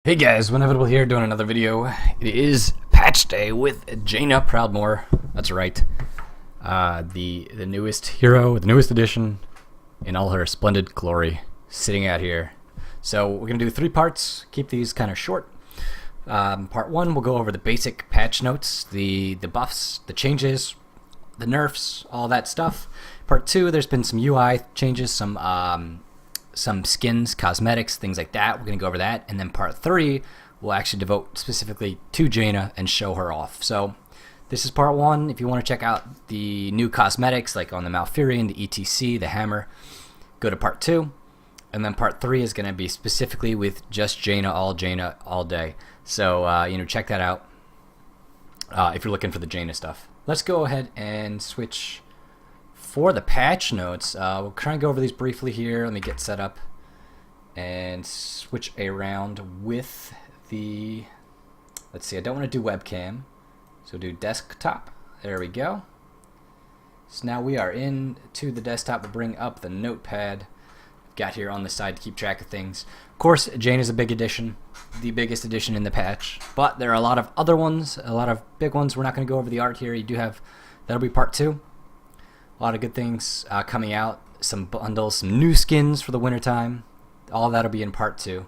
Hey guys, wInevitable here doing another video. It is patch day with Jaina Proudmoore. That's right. The newest hero, the newest edition in all her splendid glory, sitting out here. So we're going to do 3 parts, keep these kind of short. Part 1, we'll go over the basic patch notes, the buffs, the changes, the nerfs, all that stuff. Part 2, there's been some UI changes, some skins, cosmetics, things like that. We're going to go over that. And then part 3, we'll actually devote specifically to Jaina and show her off. So this is part 1. If you want to check out the new cosmetics, like on the Malfurion, the ETC, the hammer, go to part 2. And then part 3 is going to be specifically with just Jaina all day. So, check that out if you're looking for the Jaina stuff. Let's go ahead and switch. For the patch notes, we'll try and go over these briefly here. Let me get set up and switch around with the, let's see, I don't want to do webcam, so do desktop. There we go. So now we are into the desktop. We'll bring up the notepad got here on the side to keep track of things. Of course, Jaina is a big addition, the biggest addition in the patch, but there are a lot of other ones, a lot of big ones. We're not going to go over the art here. You do have, that'll be part 2. A lot of good things coming out, some bundles, some new skins for the wintertime. All that'll be in part 2.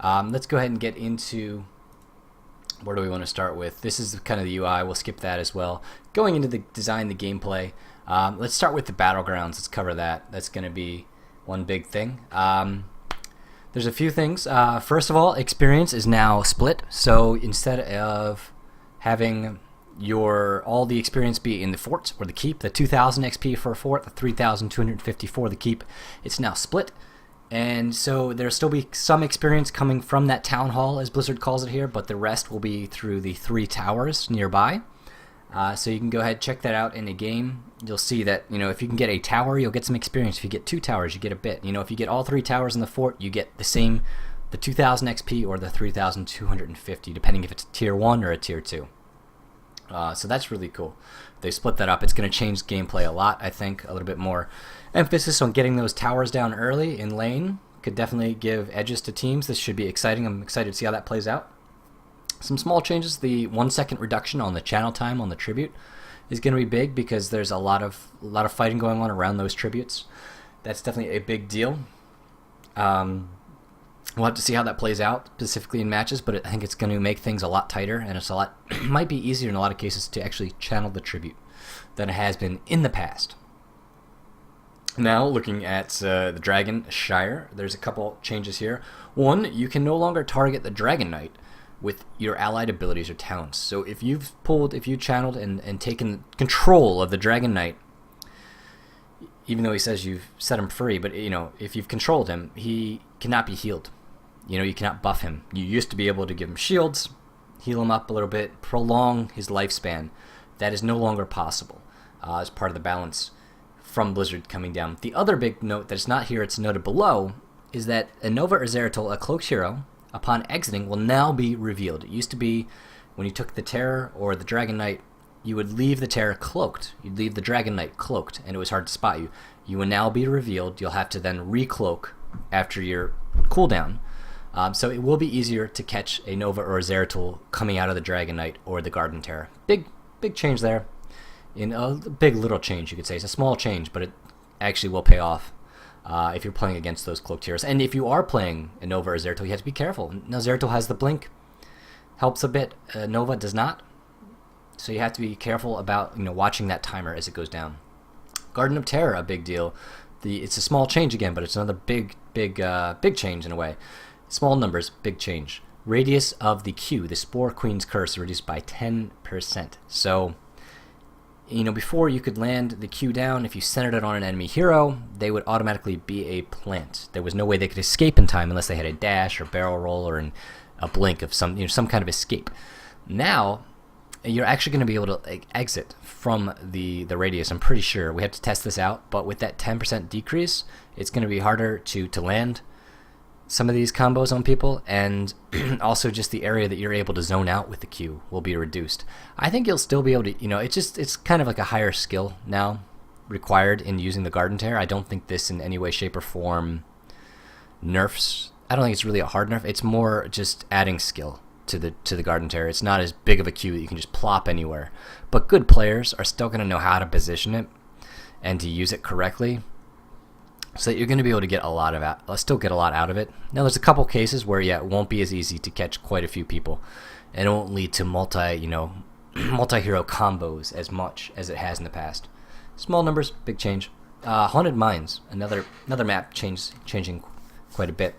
Let's go ahead and get into, where do we want to start with? This is kind of the UI. We'll skip that as well. Going into the design, the gameplay. Let's start with the battlegrounds. Let's cover that. That's going to be one big thing. There's a few things. First of all, experience is now split. So instead of having all the experience be in the fort or the keep, the 2000 XP for a fort, the 3250 for the keep, it's now split. And so there'll still be some experience coming from that town hall, as Blizzard calls it here, but the rest will be through the 3 towers nearby. So you can go ahead and check that out in the game. You'll see that, if you can get a tower, you'll get some experience. If you get 2 towers, you get a bit. If you get all 3 towers in the fort, you get the 2000 XP or the 3250, depending if it's a tier 1 or a tier 2. So that's really cool. They split that up. It's going to change gameplay a lot, I think. A little bit more emphasis on getting those towers down early in lane. Could definitely give edges to teams. This should be exciting. I'm excited to see how that plays out. Some small changes. The 1-second reduction on the channel time on the tribute is going to be big because there's a lot of fighting going on around those tributes. That's definitely a big deal. We'll have to see how that plays out, specifically in matches, but I think it's going to make things a lot tighter, and it's might be easier in a lot of cases to actually channel the tribute than it has been in the past. Now, looking at the Dragon Shire, there's a couple changes here. One, you can no longer target the Dragon Knight with your allied abilities or talents. So if you've channeled and taken control of the Dragon Knight, even though he says you've set him free, but if you've controlled him, he cannot be healed. You cannot buff him. You used to be able to give him shields, heal him up a little bit, prolong his lifespan. That is no longer possible as part of the balance from Blizzard coming down. The other big note that's not here, it's noted below, is that a Nova or Zeratul, a cloaked hero, upon exiting will now be revealed. It used to be when you took the Terror or the Dragon Knight, you would leave the Terror cloaked. You'd leave the Dragon Knight cloaked, and it was hard to spot you. You will now be revealed. You'll have to then recloak after your cooldown. So it will be easier to catch a Nova or a Zeratul coming out of the Dragon Knight or the Garden Terror. Big change there. In a big little change, you could say. It's a small change, but it actually will pay off if you're playing against those cloaked heroes. And if you are playing a Nova or Zeratul, you have to be careful. Now Zeratul has the blink, helps a bit. Nova does not. So you have to be careful about watching that timer as it goes down. Garden of Terror, a big deal. It's a small change again, but it's another big change in a way. Small numbers, big change. Radius of the Q, the Spore Queen's Curse, reduced by 10%. So, before you could land the Q down, if you centered it on an enemy hero, they would automatically be a plant. There was no way they could escape in time unless they had a dash or barrel roll or a blink of some kind of escape. Now, you're actually going to be able to exit from the radius. I'm pretty sure. We have to test this out, but with that 10% decrease, it's going to be harder to land some of these combos on people, and also just the area that you're able to zone out with the Q will be reduced. I think you'll still be able to, it's kind of like a higher skill now required in using the Garden Terror. I don't think this in any way, shape, or form nerfs I don't think it's really a hard nerf. It's more just adding skill to the Garden Terror. It's not as big of a Q that you can just plop anywhere. But good players are still going to know how to position it and to use it correctly, so that you're going to be able to get still get a lot out of it. Now, there's a couple cases where it won't be as easy to catch quite a few people, and it won't lead to multi-hero combos as much as it has in the past. Small numbers, big change. Haunted Mines, another map changing quite a bit.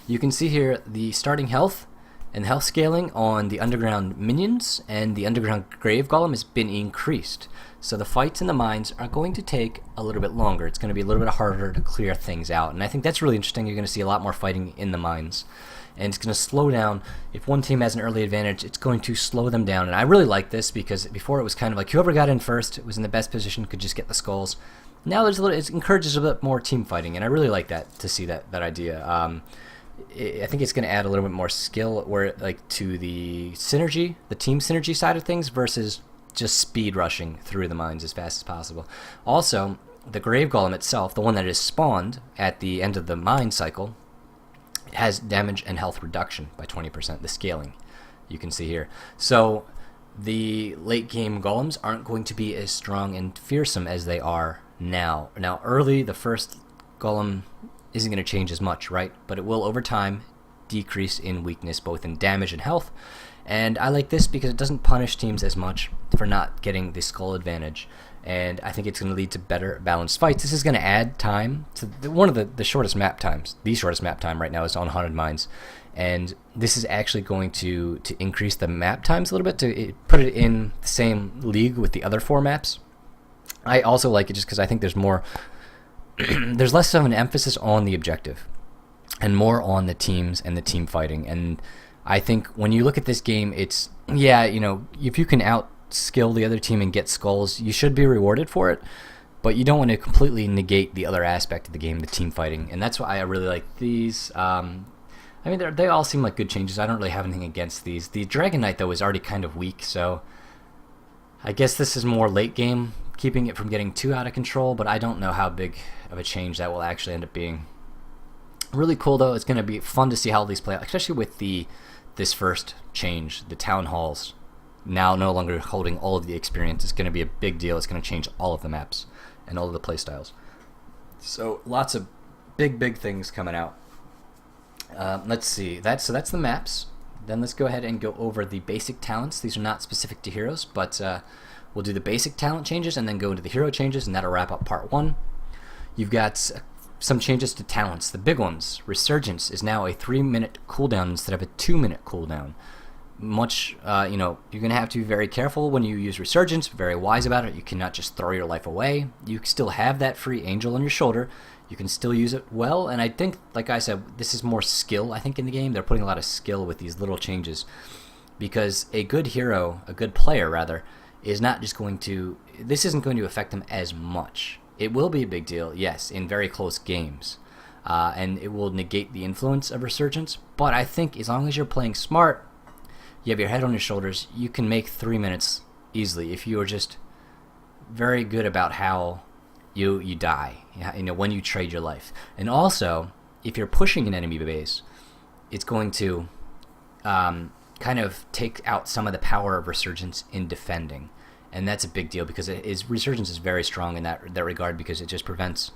You can see here the starting health and health scaling on the underground minions and the underground grave golem has been increased. So the fights in the mines are going to take a little bit longer. It's going to be a little bit harder to clear things out. And I think that's really interesting. You're going to see a lot more fighting in the mines. And it's going to slow down. If one team has an early advantage, it's going to slow them down. And I really like this because before it was kind of like whoever got in first was in the best position could just get the skulls. Now it encourages a bit more team fighting. And I really like that, to see that idea. I think it's going to add a little bit more skill to the synergy, the team synergy side of things versus just speed rushing through the mines as fast as possible. Also, the grave golem itself, the one that is spawned at the end of the mine cycle, has damage and health reduction by 20%, the scaling you can see here. So the late game golems aren't going to be as strong and fearsome as they are now. Now early, the first golem isn't going to change as much, right? But it will over time decrease in weakness, both in damage and health. And I like this because it doesn't punish teams as much for not getting the skull advantage. And I think it's going to lead to better balanced fights. This is going to add time to one of the shortest map times. The shortest map time right now is on Haunted Mines. And this is actually going to increase the map times a little bit, to put it in the same league with the other 4 maps. I also like it just because I think there's more... there's less of an emphasis on the objective and more on the teams and the team fighting. And I think when you look at this game, it's, if you can out-skill the other team and get skulls, you should be rewarded for it, but you don't want to completely negate the other aspect of the game, the team fighting. And that's why I really like these. They all seem like good changes. I don't really have anything against these. The Dragon Knight, though, is already kind of weak, so I guess this is more late game, keeping it from getting too out of control, but I don't know how big of a change that will actually end up being. Really cool, though. It's going to be fun to see how these play out, especially with this first change, the town halls now no longer holding all of the experience. It's going to be a big deal. It's going to change all of the maps and all of the playstyles. So lots of big things coming out. Let's see. That's the maps. Then let's go ahead and go over the basic talents. These are not specific to heroes, but we'll do the basic talent changes and then go into the hero changes, and that'll wrap up part 1. You've got some changes to talents. The big ones. Resurgence is now a 3-minute cooldown instead of a 2-minute cooldown. You're going to have to be very careful when you use Resurgence, very wise about it. You cannot just throw your life away. You still have that free angel on your shoulder. You can still use it well, and I think, like I said, this is more skill, I think, in the game. They're putting a lot of skill with these little changes, because a good hero, a good player, rather, is not just going to... This isn't going to affect them as much. It will be a big deal, yes, in very close games, and it will negate the influence of Resurgence, but I think as long as you're playing smart, you have your head on your shoulders, you can make 3 minutes easily if you are just very good about how you die, when you trade your life. And also, if you're pushing an enemy base, it's going to kind of take out some of the power of Resurgence in defending. And that's a big deal, because Resurgence is very strong in that regard, because it just prevents...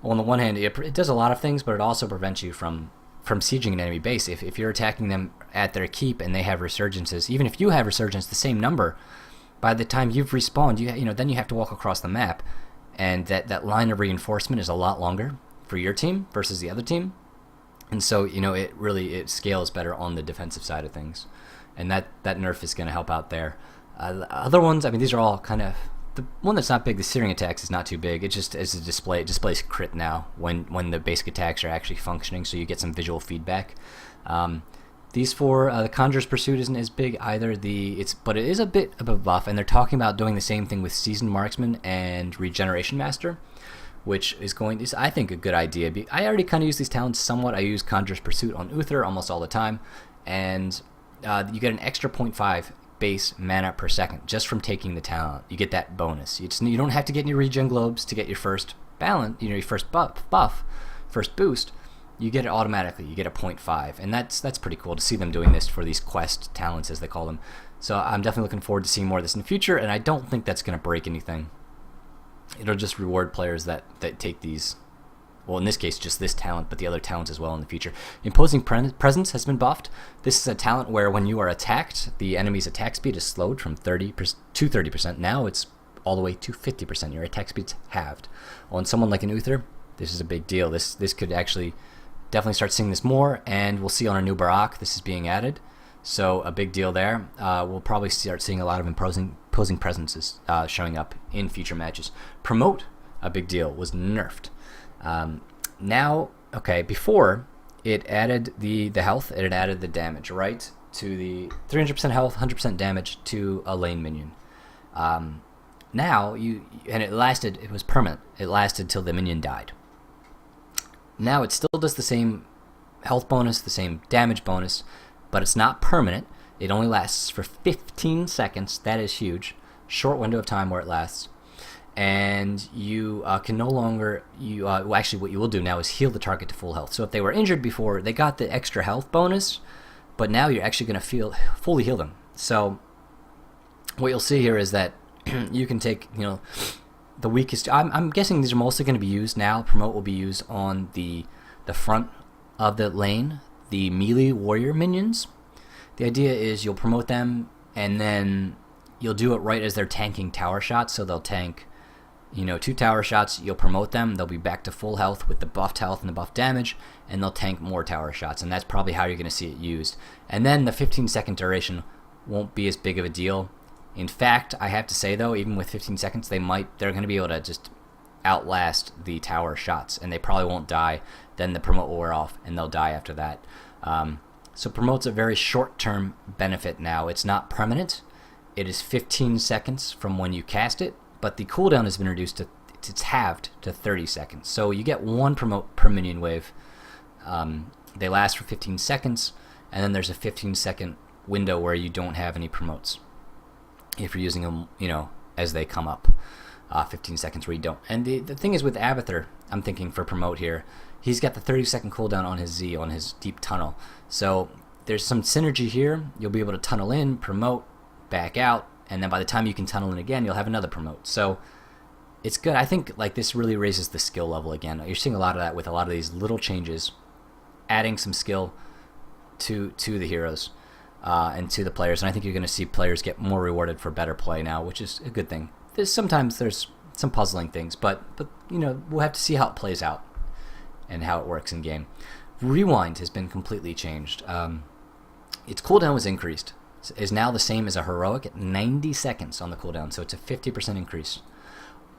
Well, on the one hand, it does a lot of things, but it also prevents you from sieging an enemy base. If you're attacking them at their keep and they have Resurgences, even if you have Resurgence the same number, by the time you've respawned, then you have to walk across the map, and that line of reinforcement is a lot longer for your team versus the other team. And so, it scales better on the defensive side of things. And that nerf is going to help out there. Other ones, these are all kind of... The one that's not big, the Searing Attacks, is not too big. It just is a display. It displays crit now when the basic attacks are actually functioning, so you get some visual feedback. These 4, the Conjurer's Pursuit isn't as big either. But it is a bit of a buff, and they're talking about doing the same thing with Seasoned Marksman and Regeneration Master, which is I think, a good idea. I already kind of use these talents somewhat. I use Conjurer's Pursuit on Uther almost all the time, and you get an extra 0.5 base mana per second just from taking the talent. You get that bonus. You don't have to get any regen globes to get your first balance, your first buff, first boost, you get it automatically. You get a 0.5, and that's pretty cool to see them doing this for these quest talents, as they call them. So I'm definitely looking forward to seeing more of this in the future, and I don't think that's going to break anything. It'll just reward players that take these. Well, in this case, just this talent, but the other talents as well in the future. Imposing Presence has been buffed. This is a talent where when you are attacked, the enemy's attack speed is slowed from 30% to 30%. Now it's all the way to 50%. Your attack speed's halved. On someone like an Uther, this is a big deal. This could actually definitely start seeing this more, and we'll see on our new Barak this is being added. So a big deal there. We'll probably start seeing a lot of imposing presences showing up in future matches. Promote, a big deal, was nerfed. Now, okay, before it added the health, it had added the damage, right? To the 300% health, 100% damage to a lane minion. Now, and it was permanent. It lasted till the minion died. Now it still does the same health bonus, the same damage bonus, but it's not permanent. It only lasts for 15 seconds. That is huge. Short window of time where it lasts. And you can no longer, well, actually what you will do now is heal the target to full health. So if they were injured before, they got the extra health bonus, but now you're actually going to fully heal them. So what you'll see here is that you can take, the weakest. I'm guessing these are mostly going to be used now. Promote will be used on the front of the lane, the melee warrior minions. The idea is you'll promote them, and then you'll do it right as they're tanking tower shots. So they'll tank, 2 tower shots. You'll promote them. They'll be back to full health with the buffed health and the buffed damage, and they'll tank more tower shots. And that's probably how you're going to see it used. And then the 15-second duration won't be as big of a deal. In fact, I have to say though, even with 15 seconds, they're going to be able to just outlast the tower shots, and they probably won't die. Then the promote will wear off, and they'll die after that. So promote's a very short-term benefit now. It's not permanent. It is 15 seconds from when you cast it, but the cooldown has been reduced to, it's halved to 30 seconds. So you get 1 promote per minion wave. They last for 15 seconds, and then there's a 15-second window where you don't have any promotes if you're using them, as they come up. 15 seconds where you don't. And the thing is with Abathur, I'm thinking for promote here, he's got the 30-second cooldown on his Z, on his deep tunnel. So there's some synergy here. You'll be able to tunnel in, promote, back out, and then by the time you can tunnel in again, you'll have another promote. So it's good. I think this really raises the skill level again. You're seeing a lot of that with a lot of these little changes, adding some skill to the heroes. And to the players, and I think you're going to see players get more rewarded for better play now, which is a good thing. Sometimes there's some puzzling things, but we'll have to see how it plays out and how it works in game. Rewind has been completely changed. Its cooldown was increased. Is now the same as a heroic at 90 seconds on the cooldown, so it's a 50% increase.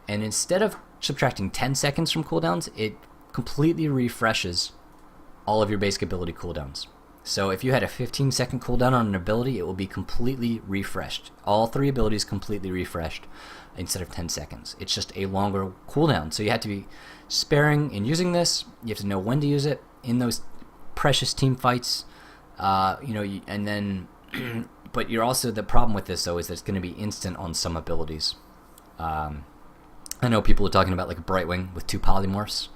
And instead of subtracting 10 seconds from cooldowns, it completely refreshes all of your basic ability cooldowns. So if you had a 15-second cooldown on an ability, it will be completely refreshed. All 3 abilities completely refreshed instead of 10 seconds. It's just a longer cooldown. So you have to be sparing in using this. You have to know when to use it in those precious team fights. And then, but you're also, the problem with this though is that it's going to be instant on some abilities. I know people are talking about like a Brightwing with 2 polymorphs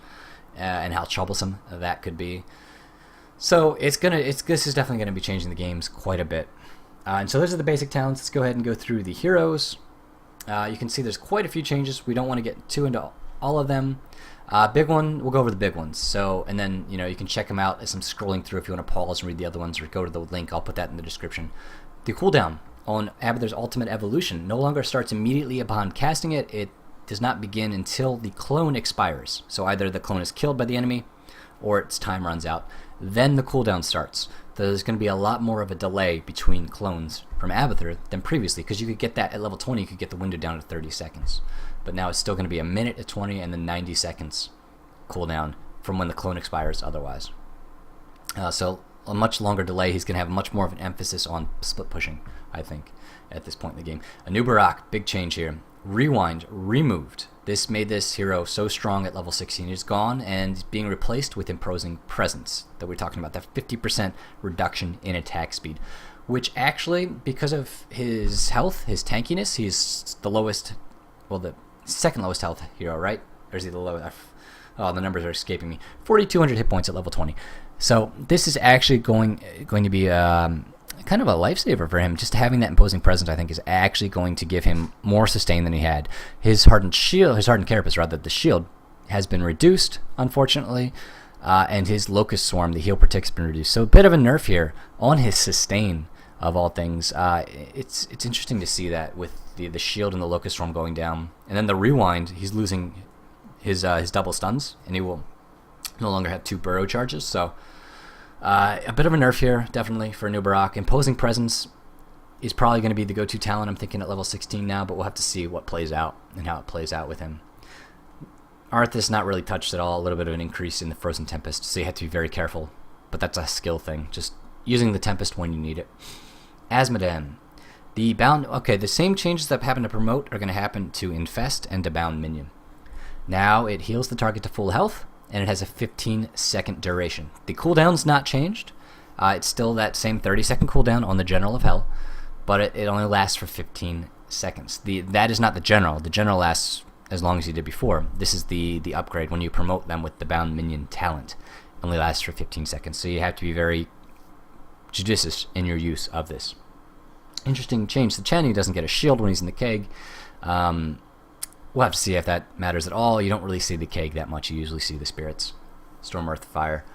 and how troublesome that could be. So this is definitely going to be changing the games quite a bit. And so those are the basic talents. Let's go ahead and go through the heroes. You can see there's quite a few changes. We don't want to get too into all of them. Big one, we'll go over the big ones. So, and then you can check them out as I'm scrolling through if you want to pause and read the other ones, or go to the link. I'll put that in the description. The cooldown on Abathur's Ultimate Evolution no longer starts immediately upon casting it. It does not begin until the clone expires. So either the clone is killed by the enemy, or its time runs out. Then the cooldown starts. There's going to be a lot more of a delay between clones from Abathur than previously, because you could get that at level 20, you could get the window down to 30 seconds. But now it's still going to be a minute at 20 and then 90 seconds cooldown from when the clone expires otherwise. So a much longer delay. He's going to have much more of an emphasis on split pushing, I think, at this point in the game. Anub and Nova, big change here. Rewind, removed. This made this hero so strong at level 16. It's gone and being replaced with Imposing Presence that we're talking about, that 50% reduction in attack speed, which actually, because of his health, his tankiness, he's the lowest, well, the second lowest health hero, right? Or is he the lowest? Oh, the numbers are escaping me. 4,200 hit points at level 20. So this is actually going to be kind of a lifesaver for him. Just having that imposing presence, I think, is actually going to give him more sustain than he had. His hardened carapace, rather, the shield, has been reduced, unfortunately, and his locust swarm, the heal protect, has been reduced. So a bit of a nerf here on his sustain, of all things. It's interesting to see that with the shield and the locust swarm going down, and then the rewind, he's losing his double stuns, and he will no longer have 2 burrow charges. So a bit of a nerf here, definitely, for Nubarak. Imposing presence is probably going to be the go-to talent, I'm thinking, at level 16 now, but we'll have to see what plays out and how it plays out with him. Arthas not really touched at all, a little bit of an increase in the Frozen Tempest, so you have to be very careful, but that's a skill thing, just using the Tempest when you need it. Asmodan. The same changes that happen to promote are going to happen to infest and to bound minion. Now it heals the target to full health, and it has a 15-second duration. The cooldown's not changed. It's still that same 30-second cooldown on the General of Hell, but it only lasts for 15 seconds. That is not the General. The General lasts as long as you did before. This is the upgrade when you promote them with the bound minion talent. It only lasts for 15 seconds, so you have to be very judicious in your use of this. Interesting change. The Channy doesn't get a shield when he's in the keg. We'll have to see if that matters at all. You don't really see the keg that much. You usually see the spirits. Storm, Earth, Fire.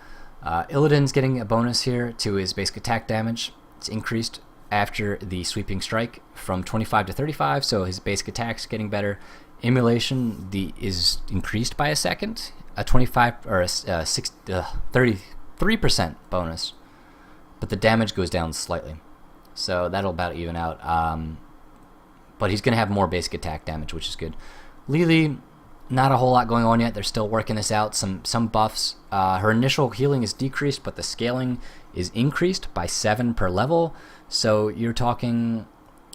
Illidan's getting a bonus here to his basic attack damage. It's increased after the sweeping strike from 25 to 35, so his basic attack's getting better. Emulation is increased by a second, a 25 or a 33% bonus, but the damage goes down slightly, so that'll about even out. But he's going to have more basic attack damage, which is good. Lily, not a whole lot going on yet. They're still working this out. Some buffs. Her initial healing is decreased, but the scaling is increased by 7 per level. So you're talking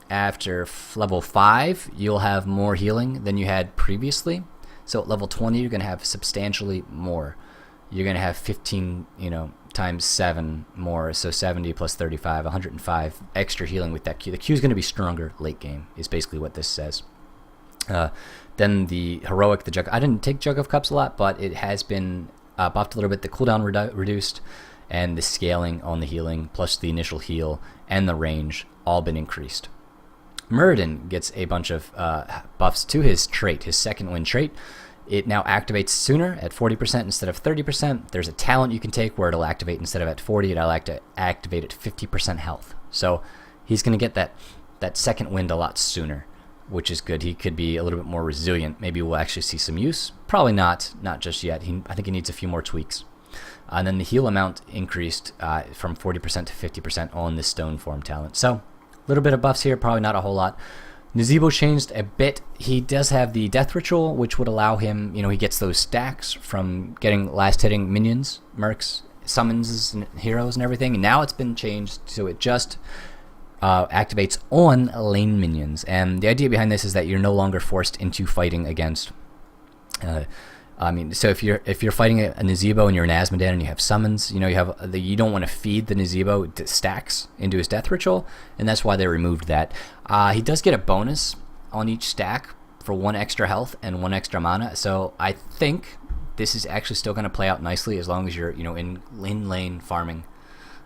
after level 5, you'll have more healing than you had previously. So at level 20, you're going to have substantially more. You're going to have 15, times 7 more. So 70 plus 35, 105 extra healing with that Q. The Q is going to be stronger late game, is basically what this says. Then the heroic, the Jug. I didn't take Jug of Cups a lot, but it has been buffed a little bit. The cooldown reduced, and the scaling on the healing, plus the initial heal and the range, all been increased. Muradin gets a bunch of buffs to his trait, his second wind trait. It now activates sooner at 40% instead of 30%. There's a talent you can take where it'll activate instead of at 40, it'll activate at 50% health. So he's going to get that second wind a lot sooner, which is good. He could be a little bit more resilient. Maybe we'll actually see some use. Probably not just yet. I think he needs a few more tweaks. And then the heal amount increased from 40% to 50% on this stone form talent. So a little bit of buffs here, probably not a whole lot. Nazebo changed a bit. He does have the death ritual, which would allow him, he gets those stacks from getting last hitting minions, mercs, summons, and heroes and everything. And now it's been changed so it just activates on lane minions. And the idea behind this is that you're no longer forced into fighting against so if you're fighting a Nazebo and you're an Asmodan and you have summons, you don't want to feed the Nazebo stacks into his death ritual, and that's why they removed that. He does get a bonus on each stack for 1 extra health and 1 extra mana, so I think this is actually still going to play out nicely as long as you're in lane farming.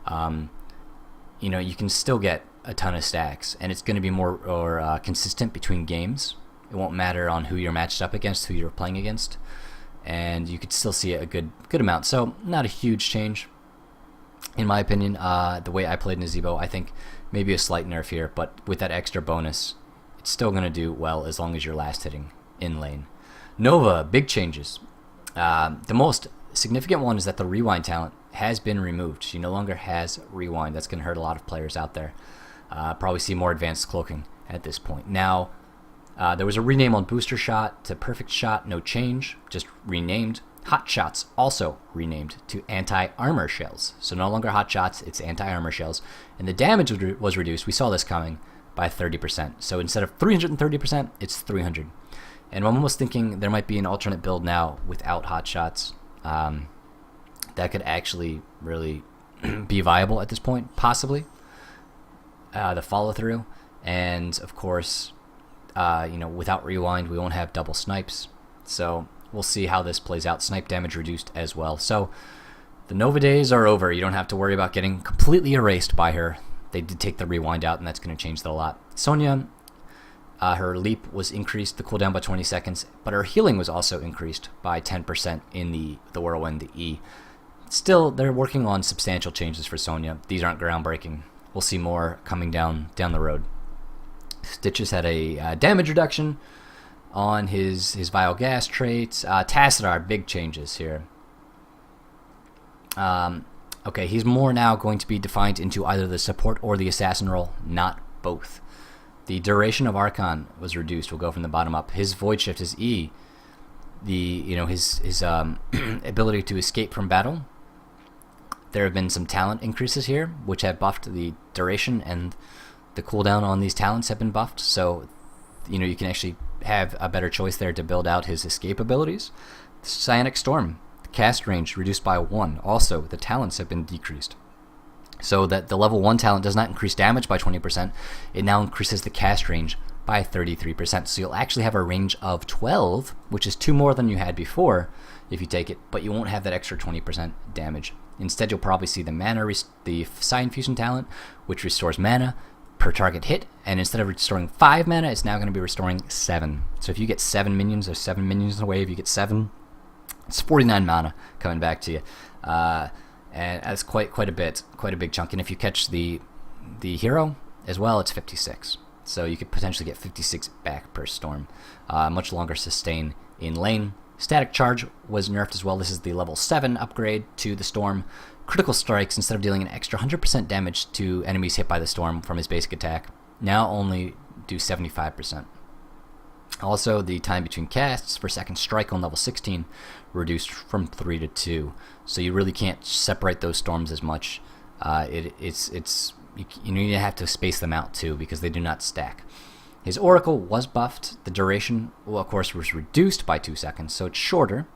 You can still get a ton of stacks, and it's going to be more consistent between games. It won't matter on who you're matched up against, who you're playing against. And you could still see a good amount. So not a huge change, in my opinion. The way I played Nazebo, I think maybe a slight nerf here, but with that extra bonus, it's still going to do well as long as you're last hitting in lane. Nova, big changes. The most significant one is that the rewind talent has been removed. She no longer has rewind. That's going to hurt a lot of players out there. Probably see more advanced cloaking at this point. Now, there was a rename on Booster Shot to Perfect Shot, no change, just renamed. Hot Shots also renamed to Anti-Armor Shells. So no longer Hot Shots, it's Anti-Armor Shells. And the damage was reduced, we saw this coming, by 30%. So instead of 330%, it's 300. And I'm almost thinking there might be an alternate build now without Hot Shots that could actually really be viable at this point, possibly. The follow-through. And, of course, without rewind, we won't have double snipes. So we'll see how this plays out. Snipe damage reduced as well. So the Nova days are over. You don't have to worry about getting completely erased by her. They did take the rewind out, and that's going to change that a lot. Sonya, her leap was increased, the cooldown by 20 seconds, but her healing was also increased by 10% in the whirlwind, the E. Still, they're working on substantial changes for Sonya. These aren't groundbreaking. We'll see more coming down the road. Stitches had a damage reduction on his vial gas traits. Tassadar, big changes here. Okay, he's more now going to be defined into either the support or the assassin role, not both. The duration of Archon was reduced. We'll go from the bottom up. His void shift, his E, his ability to escape from battle. There have been some talent increases here, which have buffed the duration, and the cooldown on these talents have been buffed. So, you can actually have a better choice there to build out his escape abilities. Psionic Storm, the cast range reduced by 1. Also, the talents have been decreased. So that the level 1 talent does not increase damage by 20%. It now increases the cast range by 33%. So you'll actually have a range of 12, which is 2 more than you had before if you take it, but you won't have that extra 20% damage. Instead, you'll probably see the Psi Infusion talent, which restores mana per target hit, and instead of restoring 5 mana, it's now going to be restoring 7. So if you get 7 minions, there's 7 minions in the wave. You get 7, it's 49 mana coming back to you, and that's quite a big chunk. And if you catch the hero as well, it's 56. So you could potentially get 56 back per storm. Much longer sustain in lane. Static Charge was nerfed as well. This is the level 7 upgrade to the Storm. Critical Strikes, instead of dealing an extra 100% damage to enemies hit by the Storm from his basic attack, now only do 75%. Also, the time between casts for second strike on level 16 reduced from 3 to 2. So you really can't separate those storms as much. You need to have to space them out too, because they do not stack. His Oracle was buffed. The duration, well, of course, was reduced by 2 seconds, so it's shorter.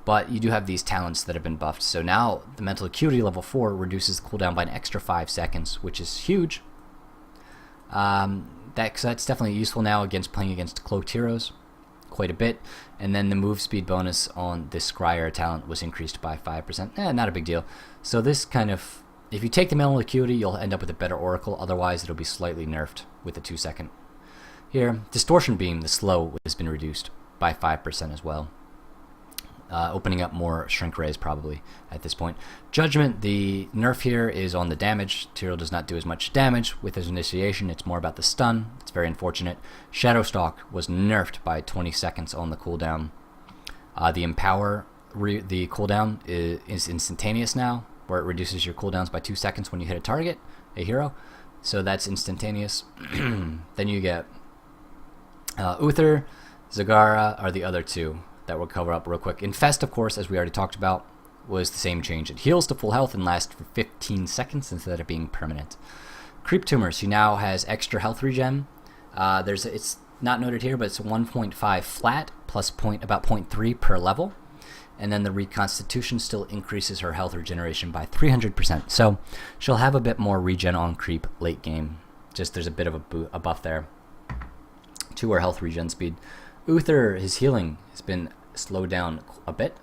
But you do have these talents that have been buffed. So now the Mental Acuity level 4 reduces the cooldown by an extra 5 seconds, which is huge. That's definitely useful now against playing against cloaked heroes, quite a bit. And then the move speed bonus on this Scryer talent was increased by 5%. Not a big deal. So this kind of, if you take the Mental Acuity, you'll end up with a better Oracle. Otherwise, it'll be slightly nerfed with the 2 second. Here, Distortion Beam, the slow, has been reduced by 5% as well. Opening up more Shrink Rays probably at this point. Judgment, the nerf here is on the damage. Tyrael does not do as much damage with his initiation. It's more about the stun. It's very unfortunate. Shadowstalk was nerfed by 20 seconds on the cooldown. The Empower, the cooldown is instantaneous now, where it reduces your cooldowns by 2 seconds when you hit a target, a hero. So that's instantaneous. Then you get Uther, Zagara are the other two that we'll cover up real quick. Infest, of course, as we already talked about, was the same change. It heals to full health and lasts for 15 seconds instead of being permanent. Creep Tumor, she now has extra health regen. It's not noted here, but it's 1.5 flat plus about 0.3 per level. And then the Reconstitution still increases her health regeneration by 300%. So she'll have a bit more regen on creep late game. Just there's a bit of a buff there to her health regen speed. Uther, his healing has been slowed down a bit,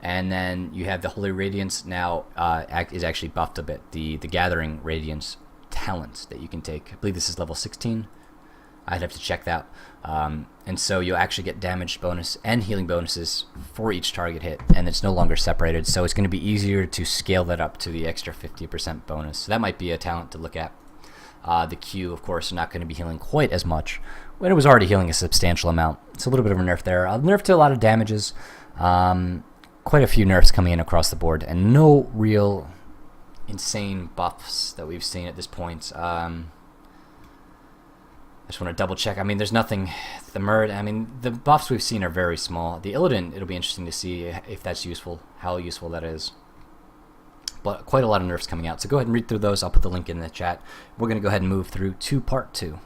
and then you have the Holy Radiance now is actually buffed a bit. The Gathering Radiance talent that you can take. I believe this is level 16. I'd have to check that. And so you'll actually get damage bonus and healing bonuses for each target hit, and it's no longer separated. So it's going to be easier to scale that up to the extra 50% bonus. So that might be a talent to look at. The Q, of course, are not going to be healing quite as much when it was already healing a substantial amount. It's a little bit of a nerf there. A nerf to a lot of damages. Quite a few nerfs coming in across the board, and no real insane buffs that we've seen at this point. I just want to double check. I mean, there's nothing. The buffs we've seen are very small. The Illidan, it'll be interesting to see if that's useful, how useful that is. But quite a lot of nerfs coming out. So go ahead and read through those. I'll put the link in the chat. We're going to go ahead and move through to part 2.